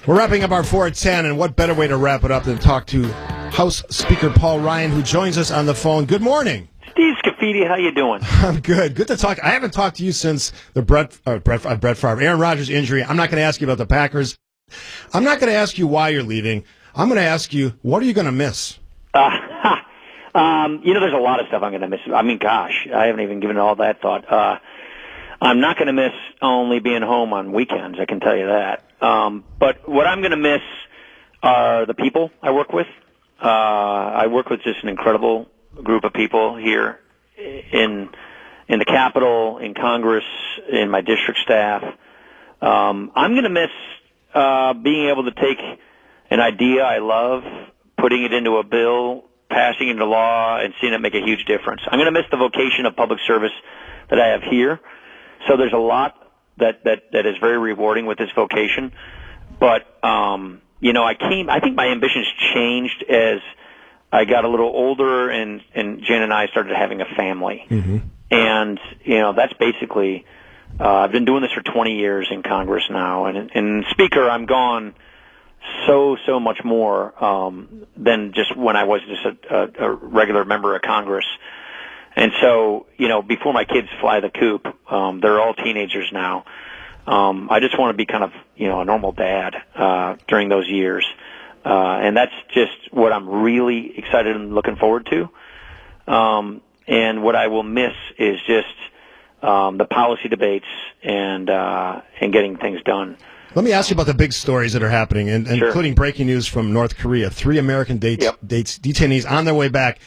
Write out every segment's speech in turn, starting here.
We're wrapping up our 410, and what better way to wrap it up than talk to House Speaker Paul Ryan, who joins us on the phone. Good morning. Steve Scaffidi, how you doing? I'm good. Good to talk. I haven't talked to you since the Brett Favre, Aaron Rodgers injury. I'm not going to ask you about the Packers. I'm not going to ask you why you're leaving. I'm going to ask you, what are you going to miss? There's a lot of stuff I'm going to miss. I mean, gosh, I haven't even given all that thought. I'm not going to miss only being home on weekends, I can tell you that. But what I'm going to miss are the people I work with. I work with just an incredible group of people here in the Capitol, in Congress, in my district staff. I'm going to miss being able to take an idea I love, putting it into a bill, passing it into law, and seeing it make a huge difference. I'm going to miss the vocation of public service that I have here. So there's a lot that is very rewarding with this vocation. But, I think my ambitions changed as I got a little older and Jen and I started having a family. Mm-hmm. And, that's basically, I've been doing this for 20 years in Congress now. And Speaker, I'm gone so much more than just when I was just a regular member of Congress. And so, before my kids fly the coop, they're all teenagers now. I just want to be kind of, a normal dad during those years. And that's just what I'm really excited and looking forward to. And what I will miss is just the policy debates and getting things done. Let me ask you about the big stories that are happening, and Sure. including breaking news from North Korea. 3 American detainees on their way back.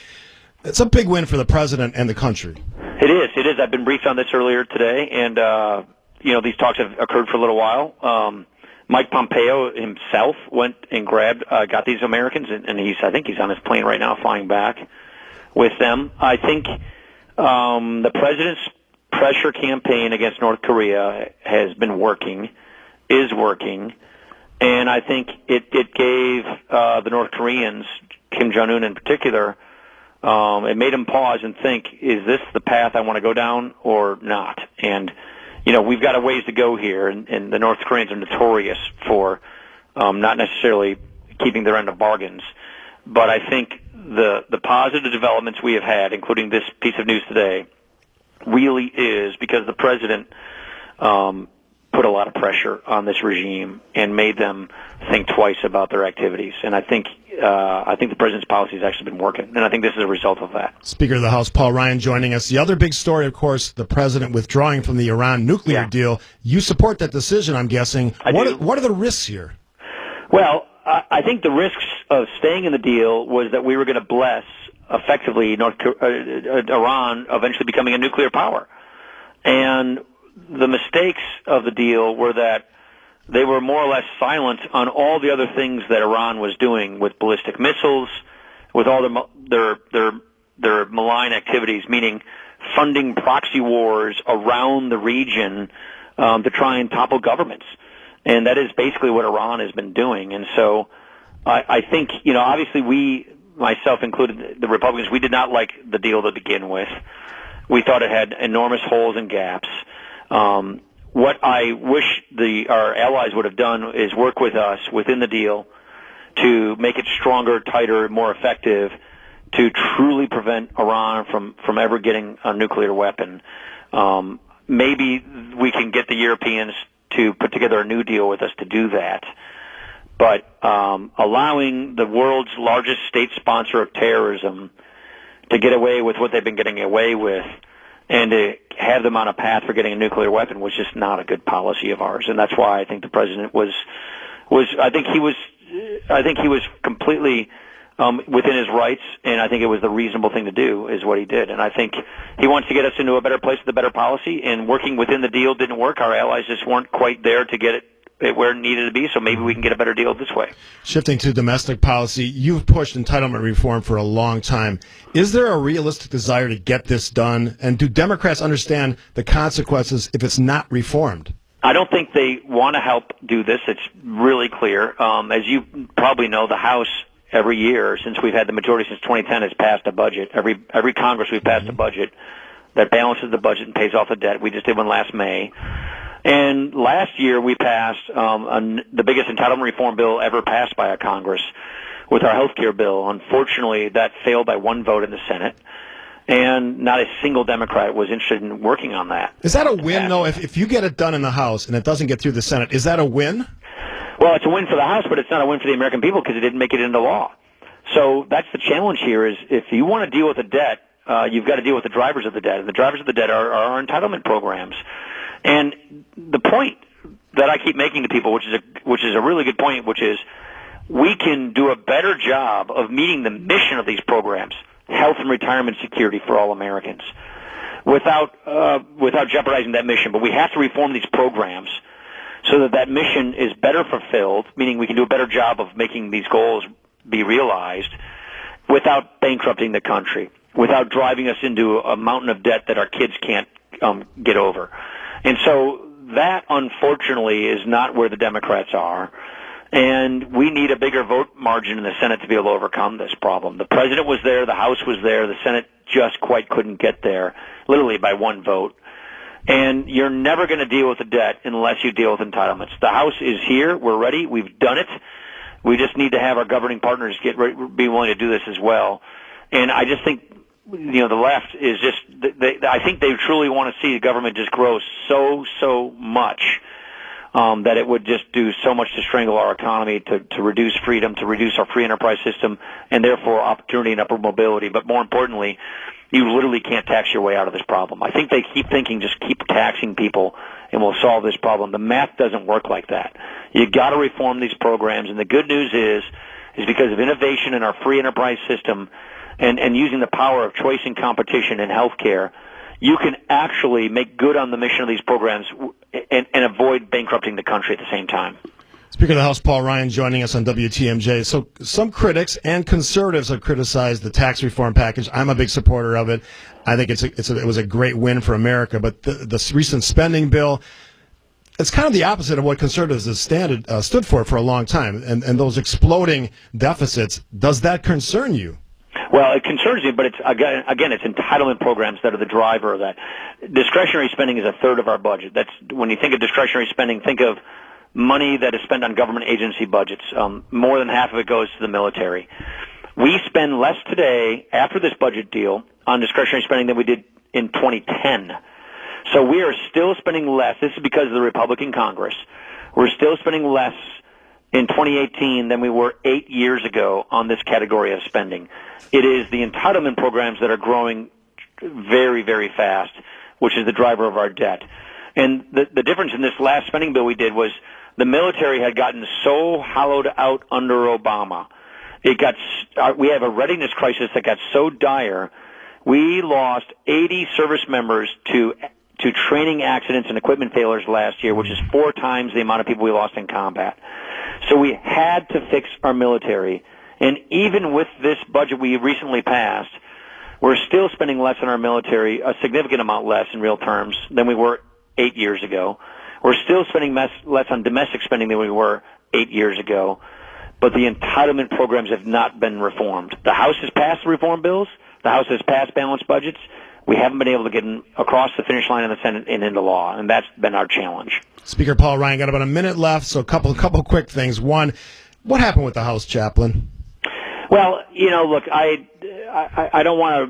It's a big win for the president and the country. It is. I've been briefed on this earlier today, and, these talks have occurred for a little while. Mike Pompeo himself went and got these Americans, and I think he's on his plane right now flying back with them. I think the president's pressure campaign against North Korea is working, and I think it gave the North Koreans, Kim Jong-un in particular, it made them pause and think, is this the path I want to go down or not? And, we've got a ways to go here, and the North Koreans are notorious for not necessarily keeping their end of bargains. But I think the positive developments we have had, including this piece of news today, really is because the president put a lot of pressure on this regime and made them think twice about their activities. And I think the president's policy has actually been working, and I think this is a result of that. Speaker of the House Paul Ryan joining us. The other big story, of course, the president withdrawing from the Iran nuclear deal. You support that decision, I'm guessing. What are the risks here? Well, I think the risks of staying in the deal was that we were going to bless, effectively, Iran eventually becoming a nuclear power. And the mistakes of the deal were that they were more or less silent on all the other things that Iran was doing with ballistic missiles, with all their malign activities, meaning funding proxy wars around the region to try and topple governments. And that is basically what Iran has been doing. And so I think, obviously we, myself included, the Republicans, we did not like the deal to begin with. We thought it had enormous holes and gaps. What I wish our allies would have done is work with us within the deal to make it stronger, tighter, more effective, to truly prevent Iran from ever getting a nuclear weapon. Maybe we can get the Europeans to put together a new deal with us to do that. But allowing the world's largest state sponsor of terrorism to get away with what they've been getting away with and to have them on a path for getting a nuclear weapon was just not a good policy of ours. And that's why I think the president I think he was completely within his rights, and I think it was the reasonable thing to do is what he did. And I think he wants to get us into a better place with a better policy, and working within the deal didn't work. Our allies just weren't quite there to get it where it needed to be, so maybe we can get a better deal this way. Shifting to domestic policy, you've pushed entitlement reform for a long time. Is there a realistic desire to get this done? And do Democrats understand the consequences if it's not reformed? I don't think they want to help do this. It's really clear. As you probably know, the House every year, since we've had the majority since 2010, has passed a budget. Every Congress we've passed a budget that balances the budget and pays off the debt. We just did one last May. And last year we passed the biggest entitlement reform bill ever passed by a Congress with our health care bill. Unfortunately, that failed by one vote in the Senate, and not a single Democrat was interested in working on that. Is that a win, though? If you get it done in the House and it doesn't get through the Senate, is that a win? Well, it's a win for the House, but it's not a win for the American people because it didn't make it into law. So that's the challenge here is if you want to deal with the debt, you've got to deal with the drivers of the debt. And the drivers of the debt are our entitlement programs. And the point that I keep making to people, which is a really good point, which is we can do a better job of meeting the mission of these programs, health and retirement security for all Americans, without jeopardizing that mission. But we have to reform these programs so that that mission is better fulfilled, meaning we can do a better job of making these goals be realized without bankrupting the country, without driving us into a mountain of debt that our kids can't get over. And so that, unfortunately, is not where the Democrats are. And we need a bigger vote margin in the Senate to be able to overcome this problem. The President was there, the House was there, the Senate just quite couldn't get there, literally by one vote. And you're never going to deal with the debt unless you deal with entitlements. The House is here, we're ready, we've done it. We just need to have our governing partners be willing to do this as well. And I just think, the left is just, I think they truly want to see the government just grow so much that it would just do so much to strangle our economy, to reduce freedom, to reduce our free enterprise system, and therefore opportunity and upward mobility. But more importantly, you literally can't tax your way out of this problem. I think they keep thinking just keep taxing people and we'll solve this problem. The math doesn't work like that. You got to reform these programs, and the good news is because of innovation in our free enterprise system and using the power of choice and competition in healthcare, you can actually make good on the mission of these programs and avoid bankrupting the country at the same time. Speaker of the House Paul Ryan joining us on WTMJ. So some critics and conservatives have criticized the tax reform package. I'm a big supporter of it. I think it was a great win for America. But the recent spending bill, it's kind of the opposite of what conservatives have stood for a long time. And those exploding deficits, does that concern you? Well, it concerns me, but it's again, it's entitlement programs that are the driver of that. Discretionary spending is a third of our budget. That's when you think of discretionary spending, think of money that is spent on government agency budgets. More than half of it goes to the military. We spend less today after this budget deal on discretionary spending than we did in 2010. So we are still spending less. This is because of the Republican Congress. We're still spending less in 2018 than we were 8 years ago on this category of spending. It is the entitlement programs that are growing very, very fast, which is the driver of our debt. And the difference in this last spending bill we did was the military had gotten so hollowed out under Obama. We have a readiness crisis that got so dire, we lost 80 service members to training accidents and equipment failures last year, which is 4 times the amount of people we lost in combat. So we had to fix our military. And even with this budget we recently passed, we're still spending less on our military, a significant amount less in real terms than we were 8 years ago. We're still spending less on domestic spending than we were 8 years ago. But the entitlement programs have not been reformed. The House has passed the reform bills. The House has passed balanced budgets. We haven't been able to get them across the finish line in the Senate and into law, and that's been our challenge. Speaker Paul Ryan, got about a minute left, so a couple quick things. One, what happened with the House chaplain? Well, look, I don't want to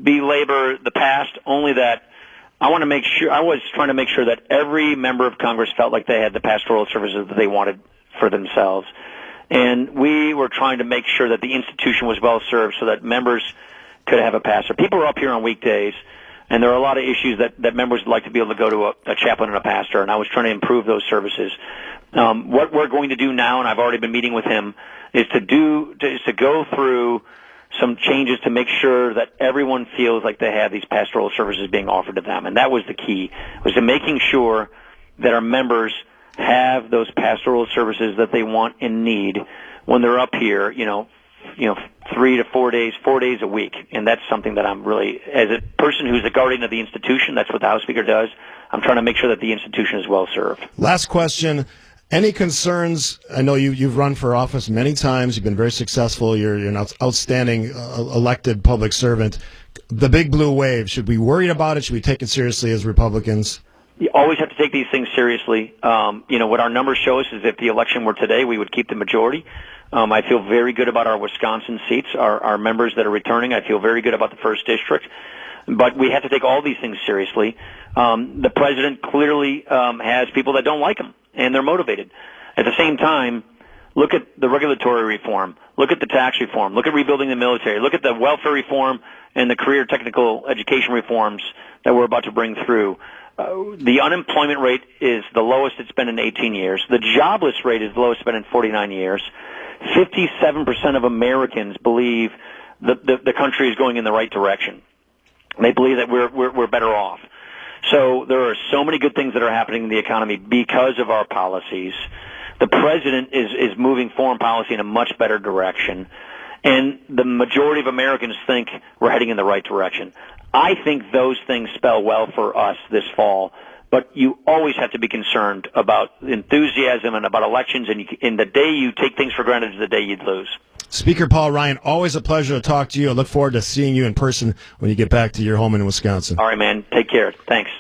belabor the past, only that I was trying to make sure that every member of Congress felt like they had the pastoral services that they wanted for themselves. And we were trying to make sure that the institution was well served so that members could have a pastor. People are up here on weekdays, and there are a lot of issues that members would like to be able to go to a chaplain and a pastor, and I was trying to improve those services. What we're going to do now, and I've already been meeting with him, is to go through some changes to make sure that everyone feels like they have these pastoral services being offered to them. And that was the key, was to making sure that our members have those pastoral services that they want and need when they're up here, 3 to 4 days, 4 days a week. And that's something that I'm really, as a person who's a guardian of the institution, that's what the House Speaker does. I'm trying to make sure that the institution is well served. Last question. Any concerns? I know you've run for office many times. You've been very successful. You're an outstanding elected public servant. The big blue wave, should we worry about it? Should we take it seriously as Republicans? You always have to take these things seriously. What our numbers show us is if the election were today, we would keep the majority. I feel very good about our Wisconsin seats, our members that are returning. I feel very good about the 1st District. But we have to take all these things seriously. The president clearly has people that don't like him, and they're motivated. At the same time, look at the regulatory reform. Look at the tax reform. Look at rebuilding the military. Look at the welfare reform and the career technical education reforms that we're about to bring through. The unemployment rate is the lowest it's been in 18 years. The jobless rate is the lowest it's been in 49 years. 57% of Americans believe the country is going in the right direction. They believe that we're better off. So there are so many good things that are happening in the economy because of our policies. The president is moving foreign policy in a much better direction. And the majority of Americans think we're heading in the right direction. I think those things spell well for us this fall. But you always have to be concerned about enthusiasm and about elections. And the day you take things for granted is the day you'd lose. Speaker Paul Ryan, always a pleasure to talk to you. I look forward to seeing you in person when you get back to your home in Wisconsin. All right, man. Take care. Thanks.